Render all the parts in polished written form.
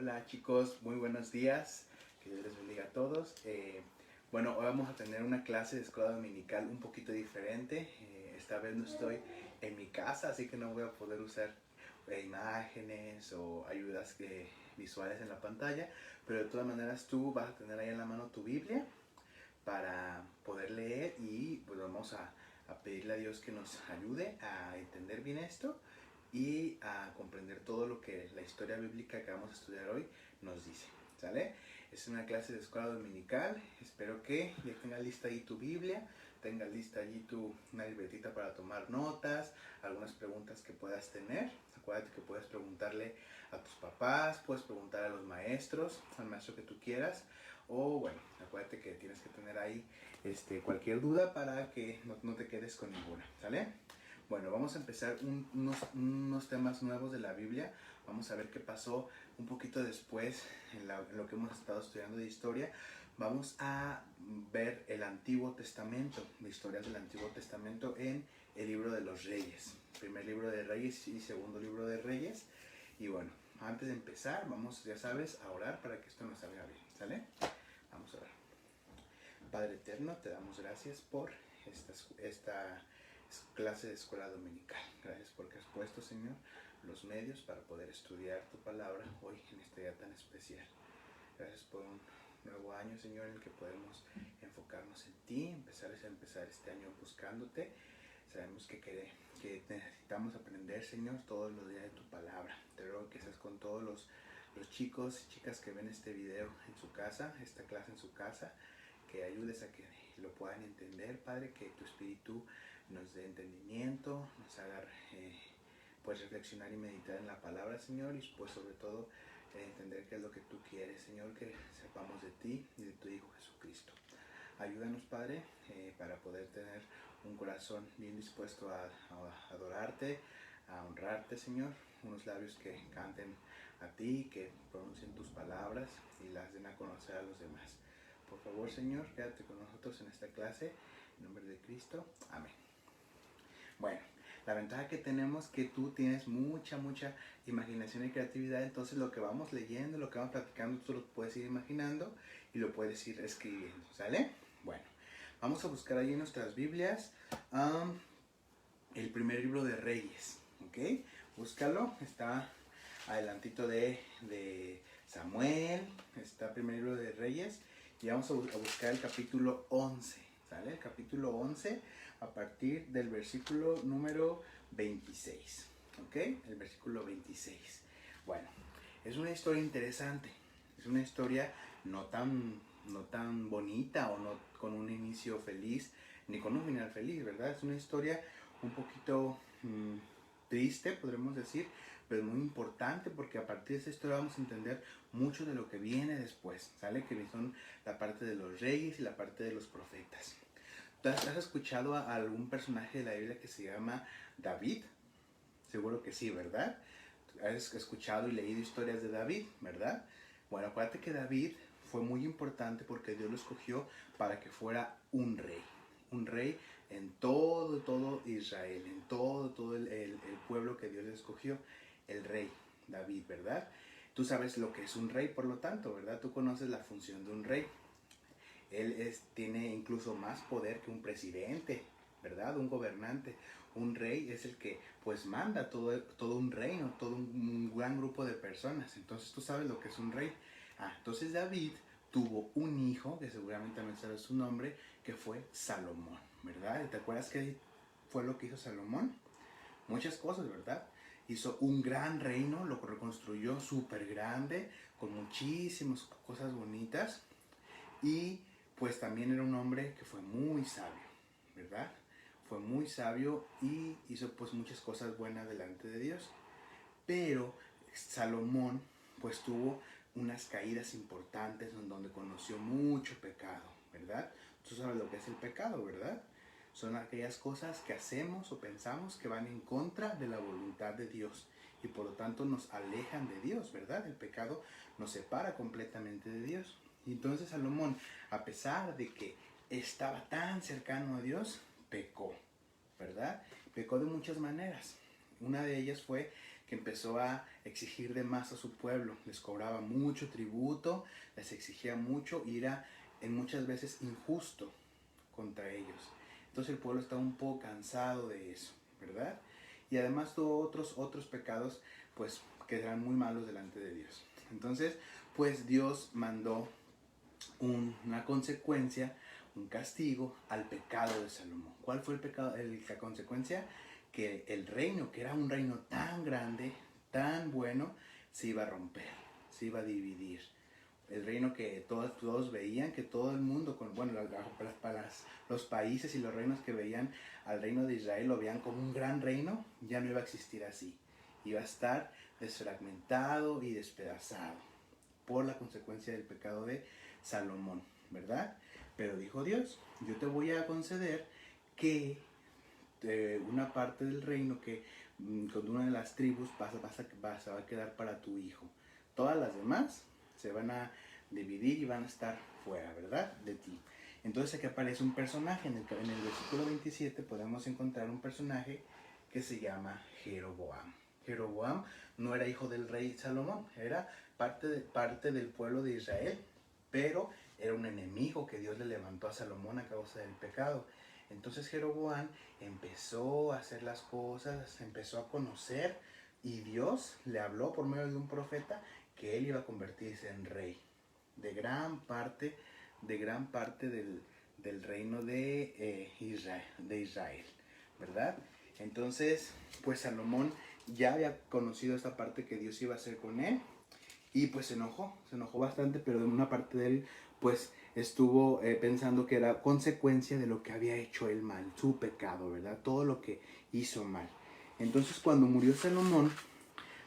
Hola chicos, muy buenos días, que Dios les bendiga a todos. Bueno, hoy vamos a tener una clase de escuela dominical un poquito diferente. Esta vez no estoy en mi casa, así que no voy a poder usar imágenes o ayudas visuales en la pantalla, pero de todas maneras tú vas a tener ahí en la mano tu Biblia para poder leer y pues vamos a pedirle a Dios que nos ayude a entender bien esto y a comprender todo lo que la historia bíblica que vamos a estudiar hoy nos dice, ¿sale? Es una clase de escuela dominical, espero que ya tengas lista ahí tu Biblia, tengas lista allí una libretita para tomar notas, algunas preguntas que puedas tener. Acuérdate que puedes preguntarle a tus papás, puedes preguntar a los maestros, al maestro que tú quieras, o bueno, acuérdate que tienes que tener ahí cualquier duda para que no te quedes con ninguna, ¿sale? Bueno, vamos a empezar unos temas nuevos de la Biblia. Vamos a ver qué pasó un poquito después en lo que hemos estado estudiando de historia. Vamos a ver el Antiguo Testamento, de historias del Antiguo Testamento en el libro de los Reyes. Primer libro de Reyes y segundo libro de Reyes. Y bueno, antes de empezar, vamos, ya sabes, a orar para que esto nos salga bien, ¿sale? Vamos a orar. Padre eterno, te damos gracias por esta clase de escuela dominical. Gracias porque has puesto, Señor, los medios para poder estudiar tu palabra hoy en este día tan especial. Gracias por un nuevo año, Señor, en el que podemos enfocarnos en ti, empezar este año buscándote. Sabemos que necesitamos aprender, Señor, todos los días de tu palabra. Te ruego que seas con todos los chicos y chicas que ven este video en su casa, esta clase en su casa, que ayudes a que lo puedan entender, Padre, que tu Espíritu nos dé entendimiento, nos haga pues reflexionar y meditar en la palabra, Señor, y pues sobre todo entender qué es lo que tú quieres, Señor, que sepamos de ti y de tu Hijo Jesucristo. Ayúdanos, Padre, para poder tener un corazón bien dispuesto a adorarte, a honrarte, Señor, unos labios que canten a ti, que pronuncien tus palabras y las den a conocer a los demás. Por favor, Señor, quédate con nosotros en esta clase. En nombre de Cristo. Amén. Bueno, la ventaja que tenemos es que tú tienes mucha imaginación y creatividad, entonces lo que vamos leyendo, lo que vamos platicando, tú lo puedes ir imaginando y lo puedes ir escribiendo, ¿sale? Bueno, vamos a buscar ahí en nuestras Biblias el primer libro de Reyes, ¿ok? Búscalo, está adelantito de Samuel, está el primer libro de Reyes y vamos a buscar el capítulo 11, ¿sale? El capítulo 11 a partir del versículo número 26, ¿ok? El versículo 26. Bueno, es una historia interesante, es una historia no tan bonita o no con un inicio feliz ni con un final feliz, ¿verdad? Es una historia un poquito triste, podremos decir, pero muy importante porque a partir de esta historia vamos a entender mucho de lo que viene después, ¿sale? Que son la parte de los reyes y la parte de los profetas. ¿Tú has escuchado a algún personaje de la Biblia que se llama David? Seguro que sí, ¿verdad? Has escuchado y leído historias de David, ¿verdad? Bueno, acuérdate que David fue muy importante porque Dios lo escogió para que fuera un rey en todo Israel, en todo el pueblo que Dios le escogió, el rey David, ¿verdad? Tú sabes lo que es un rey, por lo tanto, ¿verdad? Tú conoces la función de un rey. Él tiene incluso más poder que un presidente, ¿verdad? Un gobernante. Un rey es el que pues manda todo un reino, todo un gran grupo de personas. Entonces tú sabes lo que es un rey. Entonces David tuvo un hijo, que seguramente también sabes su nombre, que fue Salomón, ¿verdad? ¿Te acuerdas qué fue lo que hizo Salomón? Muchas cosas, ¿verdad? Hizo un gran reino, lo reconstruyó súper grande, con muchísimas cosas bonitas. Y pues también era un hombre que fue muy sabio, ¿verdad? Fue muy sabio y hizo pues muchas cosas buenas delante de Dios. Pero Salomón pues tuvo unas caídas importantes en donde conoció mucho pecado, ¿verdad? Tú sabes lo que es el pecado, ¿verdad? Son aquellas cosas que hacemos o pensamos que van en contra de la voluntad de Dios y por lo tanto nos alejan de Dios, ¿verdad? El pecado nos separa completamente de Dios. Y entonces Salomón, a pesar de que estaba tan cercano a Dios, pecó, ¿verdad? Pecó de muchas maneras. Una de ellas fue que empezó a exigir de más a su pueblo. Les cobraba mucho tributo, les exigía mucho y era en muchas veces injusto contra ellos. Entonces el pueblo estaba un poco cansado de eso, ¿verdad? Y además tuvo otros pecados, pues, que eran muy malos delante de Dios. Entonces, pues Dios mandó una consecuencia, un castigo al pecado de Salomón. ¿Cuál fue el pecado, la consecuencia? Que el reino, que era un reino tan grande, tan bueno, se iba a romper, se iba a dividir. El reino que todos veían, que todo el mundo, bueno, los países y los reinos que veían al reino de Israel lo veían como un gran reino, ya no iba a existir así. Iba a estar desfragmentado y despedazado por la consecuencia del pecado de Salomón, ¿verdad? Pero dijo Dios, yo te voy a conceder que una parte del reino que con una de las tribus va a quedar para tu hijo. Todas las demás se van a dividir y van a estar fuera, ¿verdad? De ti. Entonces aquí aparece un personaje, en el versículo 27 podemos encontrar un personaje que se llama Jeroboam. Jeroboam no era hijo del rey Salomón, era parte del pueblo de Israel, pero era un enemigo que Dios le levantó a Salomón a causa del pecado. Entonces Jeroboam empezó a hacer las cosas, empezó a conocer y Dios le habló por medio de un profeta que él iba a convertirse en rey de gran parte del reino de Israel, ¿verdad? Entonces, pues Salomón ya había conocido esta parte que Dios iba a hacer con él y pues se enojó bastante, pero de una parte de él pues estuvo pensando que era consecuencia de lo que había hecho él mal, su pecado, ¿verdad? Todo lo que hizo mal. Entonces cuando murió Salomón,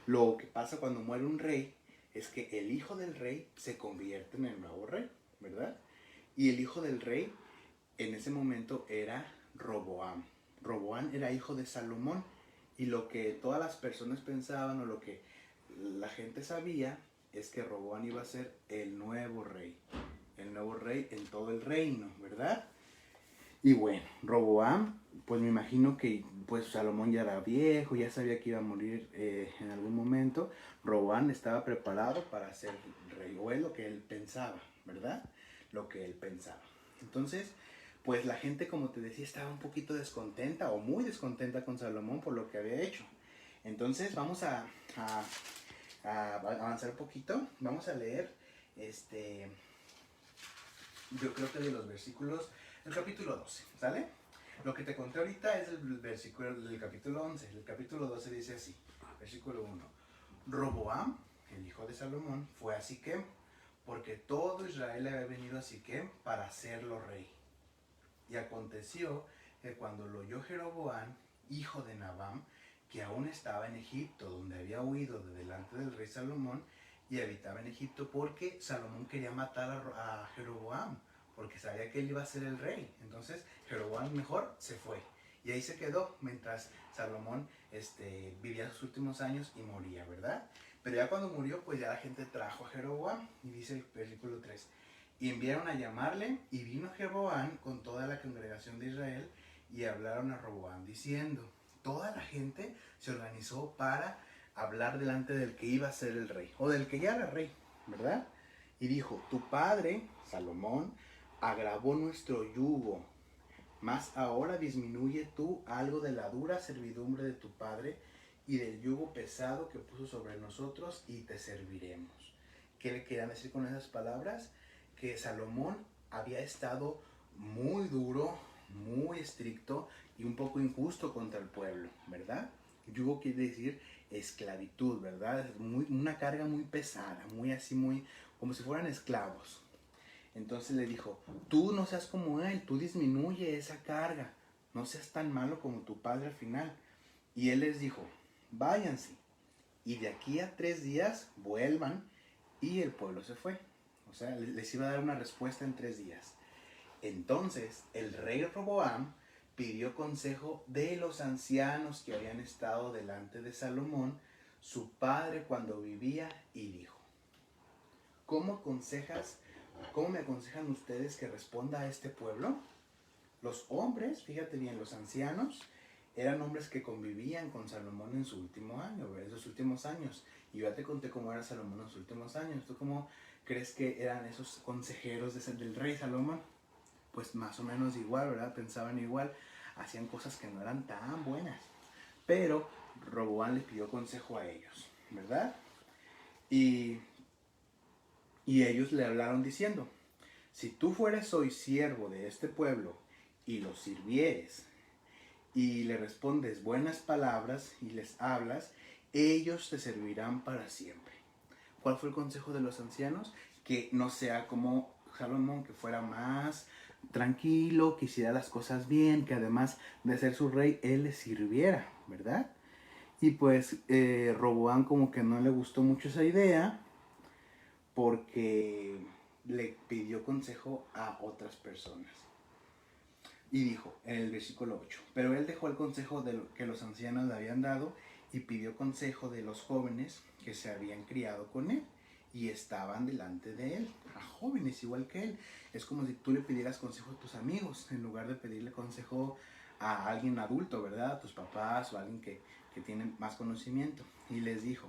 lo que pasa cuando muere un rey es que el hijo del rey se convierte en el nuevo rey, ¿verdad? Y el hijo del rey en ese momento era Roboam. Roboam era hijo de Salomón y lo que todas las personas pensaban o lo que la gente sabía es que Roboam iba a ser el nuevo rey en todo el reino, ¿verdad? Y bueno, Roboam, pues me imagino que pues Salomón ya era viejo, ya sabía que iba a morir en algún momento. Roboam estaba preparado para ser rey, o es lo que él pensaba, ¿verdad? Lo que él pensaba. Entonces, pues la gente, como te decía, estaba un poquito descontenta o muy descontenta con Salomón por lo que había hecho. Entonces vamos a avanzar un poquito. Vamos a leer yo creo que de los versículos del capítulo 12, ¿sale? Lo que te conté ahorita es el versículo del capítulo 11. El capítulo 12 dice así, versículo 1. Roboam, el hijo de Salomón, fue a Siquem, porque todo Israel había venido a Siquem para hacerlo rey. Y aconteció que cuando lo oyó Jeroboam, hijo de Nabam, que aún estaba en Egipto, donde había huido de delante del rey Salomón, y habitaba en Egipto porque Salomón quería matar a Jeroboam, porque sabía que él iba a ser el rey. Entonces Jeroboam mejor se fue. Y ahí se quedó mientras Salomón vivía sus últimos años y moría, ¿verdad? Pero ya cuando murió, pues ya la gente trajo a Jeroboam. Y dice el versículo 3. Y enviaron a llamarle, y vino Jeroboam con toda la congregación de Israel, y hablaron a Roboam diciendo, toda la gente se organizó para hablar delante del que iba a ser el rey, o del que ya era rey, ¿verdad? Y dijo, tu padre, Salomón, agravó nuestro yugo, mas ahora disminuye tú algo de la dura servidumbre de tu padre y del yugo pesado que puso sobre nosotros, y te serviremos. ¿Qué le querían decir con esas palabras? Que Salomón había estado muy duro, muy estricto y un poco injusto contra el pueblo, ¿verdad? Yugo quiere decir esclavitud, ¿verdad? Es una carga muy pesada, muy así, muy como si fueran esclavos. Entonces le dijo, tú no seas como él, tú disminuye esa carga, no seas tan malo como tu padre al final. Y él les dijo, váyanse, y de aquí a 3 días vuelvan, y el pueblo se fue. O sea, les iba a dar una respuesta en 3 días. Entonces el rey Roboam pidió consejo de los ancianos que habían estado delante de Salomón, su padre, cuando vivía, y dijo, ¿cómo me aconsejan ustedes que responda a este pueblo? Los hombres, fíjate bien, los ancianos, eran hombres que convivían con Salomón en su último año, en sus últimos años. Y yo ya te conté cómo era Salomón en sus últimos años. ¿Tú cómo crees que eran esos consejeros del rey Salomón? Pues más o menos igual, ¿verdad? Pensaban igual, hacían cosas que no eran tan buenas. Pero Roboam les pidió consejo a ellos, ¿verdad? Y ellos le hablaron diciendo, si tú fueres hoy siervo de este pueblo y los sirvieres y le respondes buenas palabras y les hablas, ellos te servirán para siempre. ¿Cuál fue el consejo de los ancianos? Que no sea como Salomón, que fuera más tranquilo, que hiciera las cosas bien, que además de ser su rey, él les sirviera, ¿verdad? Y pues Roboam como que no le gustó mucho esa idea, porque le pidió consejo a otras personas. Y dijo en el versículo 8, pero él dejó el consejo de lo que los ancianos le habían dado y pidió consejo de los jóvenes que se habían criado con él y estaban delante de él, a jóvenes igual que él. Es como si tú le pidieras consejo a tus amigos en lugar de pedirle consejo a alguien adulto, ¿verdad? A tus papás o a alguien que tiene más conocimiento. Y les dijo,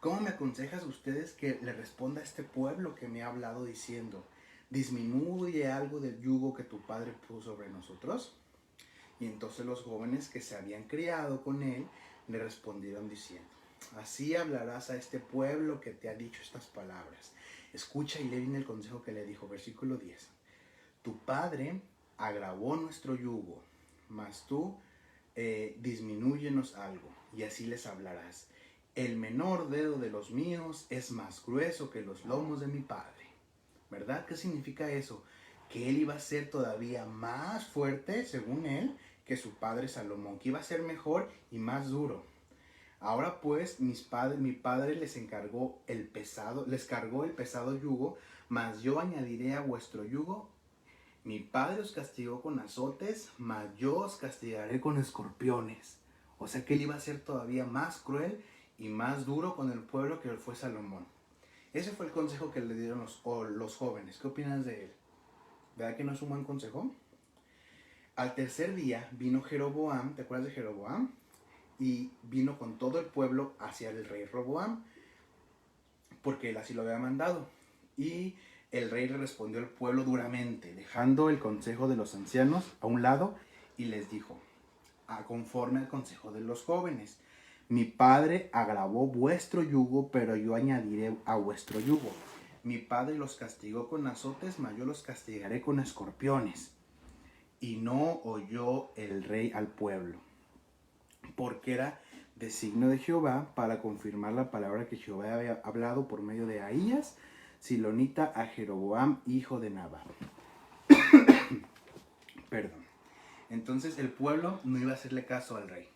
¿cómo me aconsejas a ustedes que le responda a este pueblo que me ha hablado diciendo, disminuye algo del yugo que tu padre puso sobre nosotros? Y entonces los jóvenes que se habían criado con él le respondieron diciendo, así hablarás a este pueblo que te ha dicho estas palabras. Escucha y lee bien el consejo que le dijo, versículo 10. Tu padre agravó nuestro yugo, mas tú disminúyenos algo, y así les hablarás. El menor dedo de los míos es más grueso que los lomos de mi padre. ¿Verdad? ¿Qué significa eso? Que él iba a ser todavía más fuerte, según él, que su padre Salomón, que iba a ser mejor y más duro. Ahora pues mi padre les cargó el pesado yugo, mas yo añadiré a vuestro yugo. Mi padre os castigó con azotes, mas yo os castigaré con escorpiones. O sea que él iba a ser todavía más cruel y más duro con el pueblo que fue Salomón. Ese fue el consejo que le dieron los jóvenes. ¿Qué opinas de él? ¿Verdad que no es un buen consejo? Al tercer día vino Jeroboam, ¿te acuerdas de Jeroboam? Y vino con todo el pueblo hacia el rey Roboam, porque él así lo había mandado. Y el rey le respondió al pueblo duramente, dejando el consejo de los ancianos a un lado, y les dijo, conforme al consejo de los jóvenes, mi padre agravó vuestro yugo, pero yo añadiré a vuestro yugo. Mi padre los castigó con azotes, mas yo los castigaré con escorpiones. Y no oyó el rey al pueblo, porque era designio de Jehová para confirmar la palabra que Jehová había hablado por medio de Ahías, silonita, a Jeroboam, hijo de Nabat. Perdón. Entonces el pueblo no iba a hacerle caso al rey.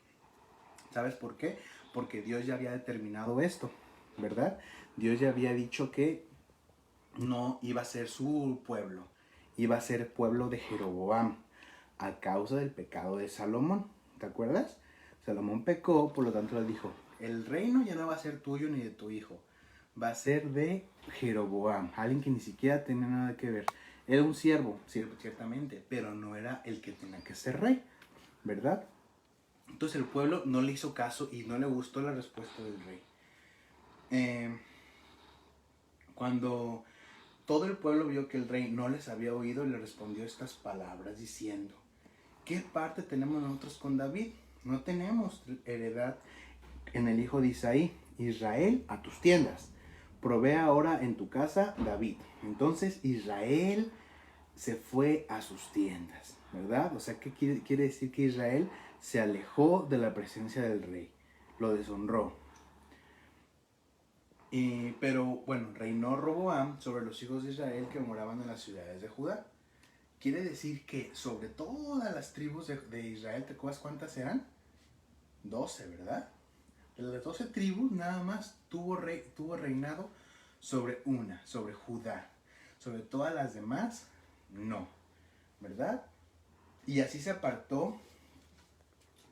¿Sabes por qué? Porque Dios ya había determinado esto, ¿verdad? Dios ya había dicho que no iba a ser su pueblo, iba a ser pueblo de Jeroboam, a causa del pecado de Salomón. ¿Te acuerdas? Salomón pecó, por lo tanto le dijo, el reino ya no va a ser tuyo ni de tu hijo, va a ser de Jeroboam, alguien que ni siquiera tenía nada que ver. Era un siervo, ciertamente, pero no era el que tenía que ser rey, ¿verdad? Entonces el pueblo no le hizo caso y no le gustó la respuesta del rey. Cuando todo el pueblo vio que el rey no les había oído, le respondió estas palabras diciendo, ¿qué parte tenemos nosotros con David? No tenemos heredad en el hijo de Isaí. Israel, a tus tiendas. Provee ahora en tu casa David. Entonces Israel se fue a sus tiendas, ¿verdad? O sea, ¿qué quiere decir? Que Israel se alejó de la presencia del rey, lo deshonró. Pero bueno, reinó Roboam sobre los hijos de Israel que moraban en las ciudades de Judá. Quiere decir que sobre todas las tribus de Israel, ¿te acuerdas cuántas eran? 12, ¿verdad? De las 12 tribus nada más tuvo reinado sobre una, sobre Judá. Sobre todas las demás, no, ¿verdad? Y así se apartó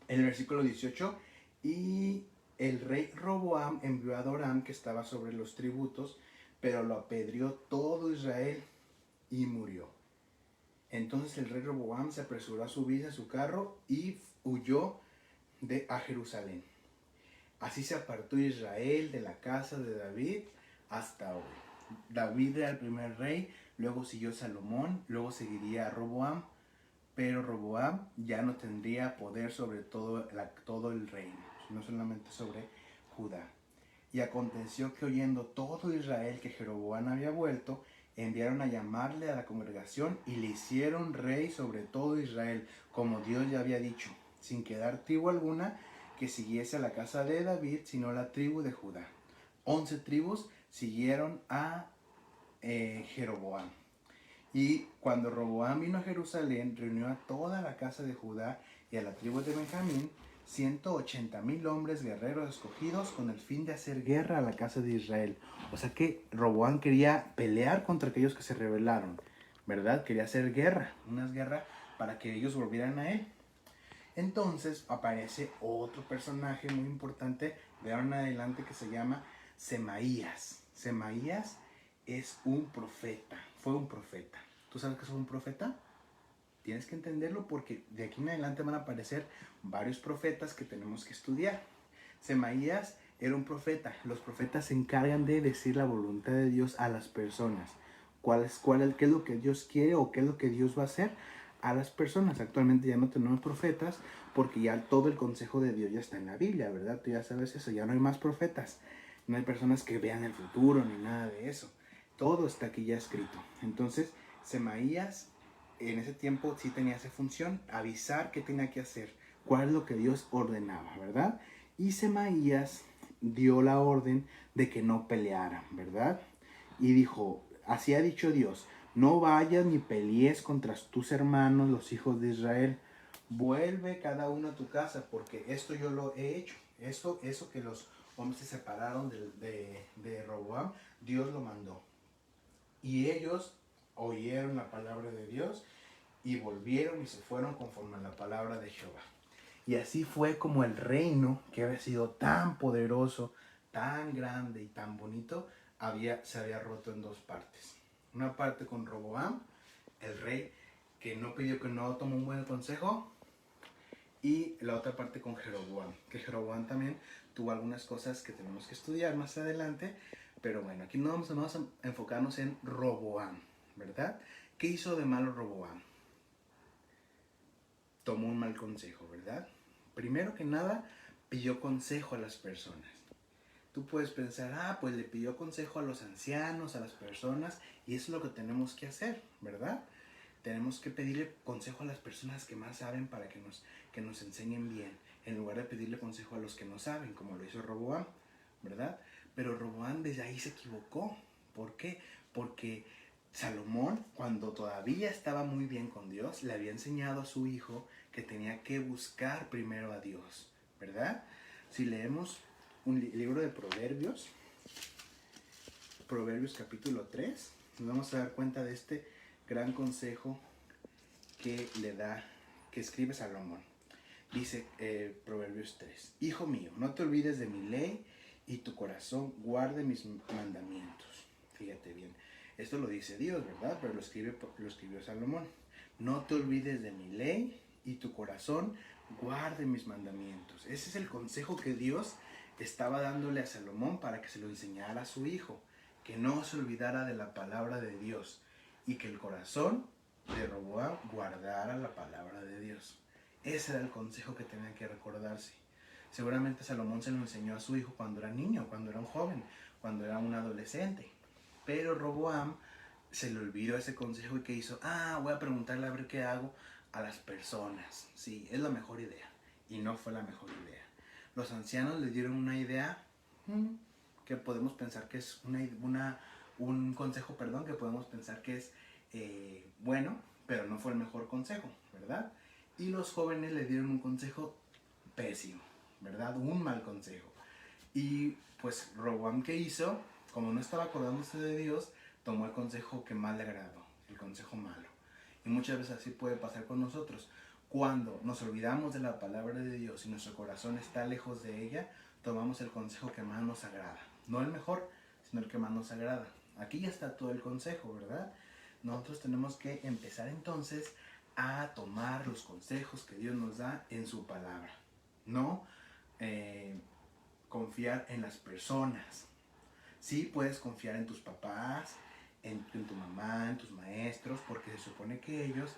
en el versículo 18, y el rey Roboam envió a Doram, que estaba sobre los tributos, pero lo apedreó todo Israel y murió. Entonces el rey Roboam se apresuró a subirse a su carro y huyó a Jerusalén. Así se apartó Israel de la casa de David hasta hoy. David era el primer rey, luego siguió Salomón, luego seguiría Roboam, pero Roboam ya no tendría poder sobre todo el reino, no solamente sobre Judá. Y aconteció que oyendo todo Israel que Jeroboam había vuelto, enviaron a llamarle a la congregación y le hicieron rey sobre todo Israel, como Dios ya había dicho, sin quedar tribu alguna que siguiese a la casa de David, sino la tribu de Judá. 11 tribus siguieron a Jeroboam. Y cuando Roboam vino a Jerusalén, reunió a toda la casa de Judá y a la tribu de Benjamín, 180,000 hombres guerreros escogidos con el fin de hacer guerra a la casa de Israel. O sea que Roboam quería pelear contra aquellos que se rebelaron, ¿verdad? Quería hacer guerra, una guerra para que ellos volvieran a él. Entonces aparece otro personaje muy importante de ahora en adelante que se llama Semaías. Semaías es un profeta, fue un profeta. ¿Tú sabes qué es un profeta? Tienes que entenderlo porque de aquí en adelante van a aparecer varios profetas que tenemos que estudiar. Semaías era un profeta. Los profetas se encargan de decir la voluntad de Dios a las personas. ¿Qué es lo que Dios quiere o qué es lo que Dios va a hacer a las personas? Actualmente ya no tenemos profetas porque ya todo el consejo de Dios ya está en la Biblia, ¿verdad? Tú ya sabes eso, ya no hay más profetas. No hay personas que vean el futuro ni nada de eso. Todo está aquí ya escrito. Entonces, Semaías en ese tiempo sí tenía esa función, avisar qué tenía que hacer, cuál es lo que Dios ordenaba, ¿verdad? Y Semaías dio la orden de que no pelearan, ¿verdad? Y dijo, así ha dicho Dios, no vayas ni pelees contra tus hermanos, los hijos de Israel. Vuelve cada uno a tu casa, porque esto yo lo he hecho. Eso que los hombres se separaron de Roboam, Dios lo mandó. Y ellos oyeron la palabra de Dios y volvieron y se fueron conforme a la palabra de Jehová. Y así fue como el reino, que había sido tan poderoso, tan grande y tan bonito, se había roto en dos partes. Una parte con Roboam, el rey que no tomó un buen consejo, y la otra parte con Jeroboam, que Jeroboam también tuvo algunas cosas que tenemos que estudiar más adelante, pero bueno, aquí no vamos a enfocarnos en Roboam, ¿verdad? ¿Qué hizo de malo Roboam? Tomó un mal consejo, ¿verdad? Primero que nada, pidió consejo a las personas. Tú puedes pensar, pues le pidió consejo a los ancianos, a las personas, y eso es lo que tenemos que hacer, ¿verdad? Tenemos que pedirle consejo a las personas que más saben para que nos enseñen bien, en lugar de pedirle consejo a los que no saben, como lo hizo Roboam, ¿verdad? Pero Roboam desde ahí se equivocó. ¿Por qué? Porque Salomón, cuando todavía estaba muy bien con Dios, le había enseñado a su hijo que tenía que buscar primero a Dios, ¿verdad? Si leemos un libro de Proverbios, Proverbios capítulo 3, nos vamos a dar cuenta de este gran consejo que escribe Salomón. Dice Proverbios 3, Hijo mío, no te olvides de mi ley y tu corazón guarde mis mandamientos. Fíjate bien, esto lo dice Dios, ¿verdad? Pero lo escribió Salomón. No te olvides de mi ley y tu corazón guarde mis mandamientos. Ese es el consejo que Dios estaba dándole a Salomón para que se lo enseñara a su hijo, que no se olvidara de la palabra de Dios y que el corazón de Roboam guardara la palabra de Dios. Ese era el consejo que tenía que recordarse. Seguramente Salomón se lo enseñó a su hijo cuando era niño, cuando era un joven, cuando era un adolescente. Pero Roboam se le olvidó ese consejo y que hizo, voy a preguntarle a ver qué hago a las personas. Sí, es la mejor idea. Y no fue la mejor idea. Los ancianos le dieron una idea que podemos pensar que es un consejo, que podemos pensar que es bueno, pero no fue el mejor consejo, ¿verdad? Y los jóvenes le dieron un consejo pésimo, ¿verdad? Un mal consejo. Y pues Roboam, ¿qué hizo? Como no estaba acordándose de Dios, tomó el consejo que más le agradó, el consejo malo. Y muchas veces así puede pasar con nosotros. Cuando nos olvidamos de la palabra de Dios y nuestro corazón está lejos de ella, tomamos el consejo que más nos agrada. No el mejor, sino el que más nos agrada. Aquí ya está todo el consejo, ¿verdad? Nosotros tenemos que empezar entonces a tomar los consejos que Dios nos da en su palabra. no confiar en las personas. Sí puedes confiar en tus papás, en tu mamá, en tus maestros, porque se supone que ellos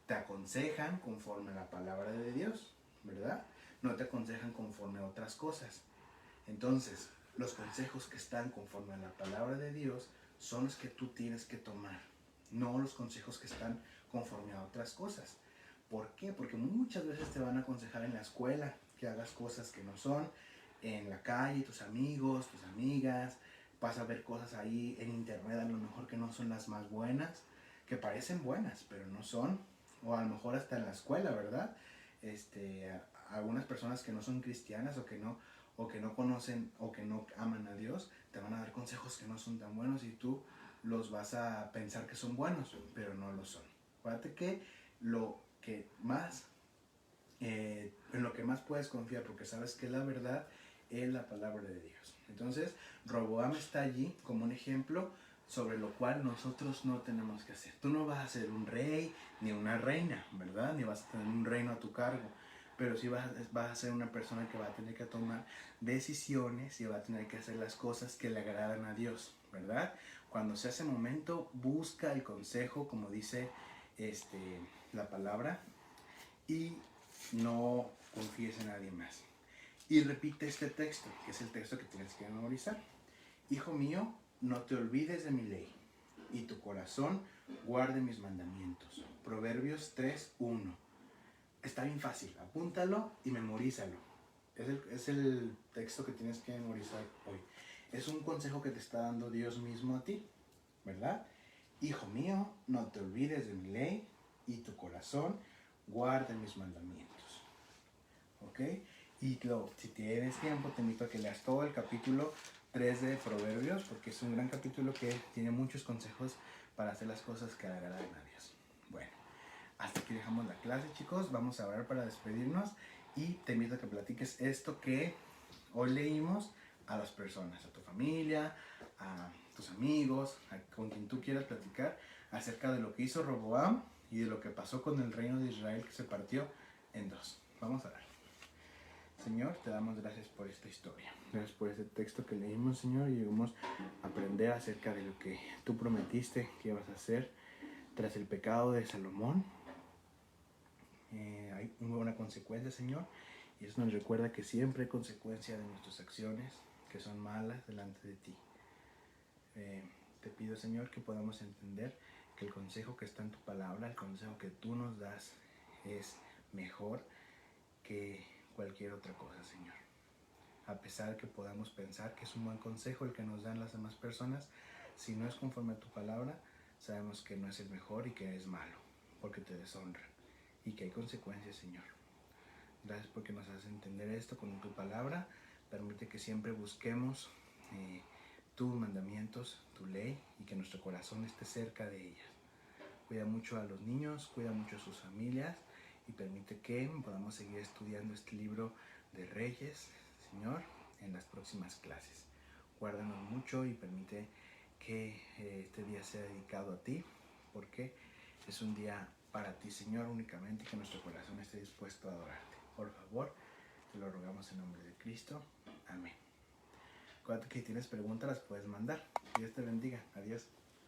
te aconsejan conforme a la palabra de Dios, ¿verdad? No te aconsejan conforme a otras cosas. Entonces, los consejos que están conforme a la palabra de Dios son los que tú tienes que tomar, no los consejos que están conforme a otras cosas. ¿Por qué? Porque muchas veces te van a aconsejar en la escuela que hagas cosas que no son, en la calle, tus amigos, tus amigas, vas a ver cosas ahí en internet a lo mejor que no son las más buenas, que parecen buenas, pero no son, o a lo mejor hasta en la escuela, ¿verdad? Algunas personas que no son cristianas o que no conocen o que no aman a Dios, te van a dar consejos que no son tan buenos y tú los vas a pensar que son buenos, pero no lo son. Acuérdate que en lo que más puedes confiar, porque sabes que la verdad es la palabra de Dios. Entonces, Roboam está allí como un ejemplo sobre lo cual nosotros no tenemos que hacer. Tú no vas a ser un rey ni una reina, ¿verdad? Ni vas a tener un reino a tu cargo, pero sí vas a ser una persona que va a tener que tomar decisiones y va a tener que hacer las cosas que le agradan a Dios, ¿verdad? Cuando sea ese momento, busca el consejo, como dice la palabra, y no confíes en nadie más. Y repite este texto, que es el texto que tienes que memorizar. Hijo mío, no te olvides de mi ley, y tu corazón guarde mis mandamientos. Proverbios 3:1. Está bien fácil, apúntalo y memorízalo. Es el texto que tienes que memorizar hoy. Es un consejo que te está dando Dios mismo a ti, ¿verdad? Hijo mío, no te olvides de mi ley, y tu corazón guarde mis mandamientos. ¿Ok? Y si tienes tiempo, te invito a que leas todo el capítulo 3 de Proverbios, porque es un gran capítulo que tiene muchos consejos para hacer las cosas que agradan a Dios. Bueno, hasta aquí dejamos la clase, chicos. Vamos a orar para despedirnos y te invito a que platiques esto que hoy leímos a las personas, a tu familia, a tus amigos, con quien tú quieras platicar acerca de lo que hizo Roboam y de lo que pasó con el reino de Israel que se partió en dos. Vamos a orar. Señor, te damos gracias por esta historia. Gracias por este texto que leímos, Señor, y llegamos a aprender acerca de lo que tú prometiste que ibas a hacer tras el pecado de Salomón. Hay una consecuencia, Señor, y eso nos recuerda que siempre hay consecuencia de nuestras acciones que son malas delante de ti. Te pido, Señor, que podamos entender que el consejo que está en tu palabra, el consejo que tú nos das, es mejor que cualquier otra cosa, Señor. A pesar que podamos pensar que es un buen consejo el que nos dan las demás personas, si no es conforme a tu palabra, sabemos que no es el mejor y que es malo, porque te deshonra y que hay consecuencias, Señor. Gracias porque nos haces entender esto con tu palabra. Permite que siempre busquemos tus mandamientos, tu ley, y que nuestro corazón esté cerca de ellas. Cuida mucho a los niños, cuida mucho a sus familias, y permite que podamos seguir estudiando este libro de Reyes, Señor, en las próximas clases. Guárdanos mucho y permite que este día sea dedicado a ti, porque es un día para ti, Señor, únicamente, y que nuestro corazón esté dispuesto a adorarte. Por favor, te lo rogamos en nombre de Cristo. Amén. Acuérdate que si tienes preguntas las puedes mandar. Dios te bendiga. Adiós.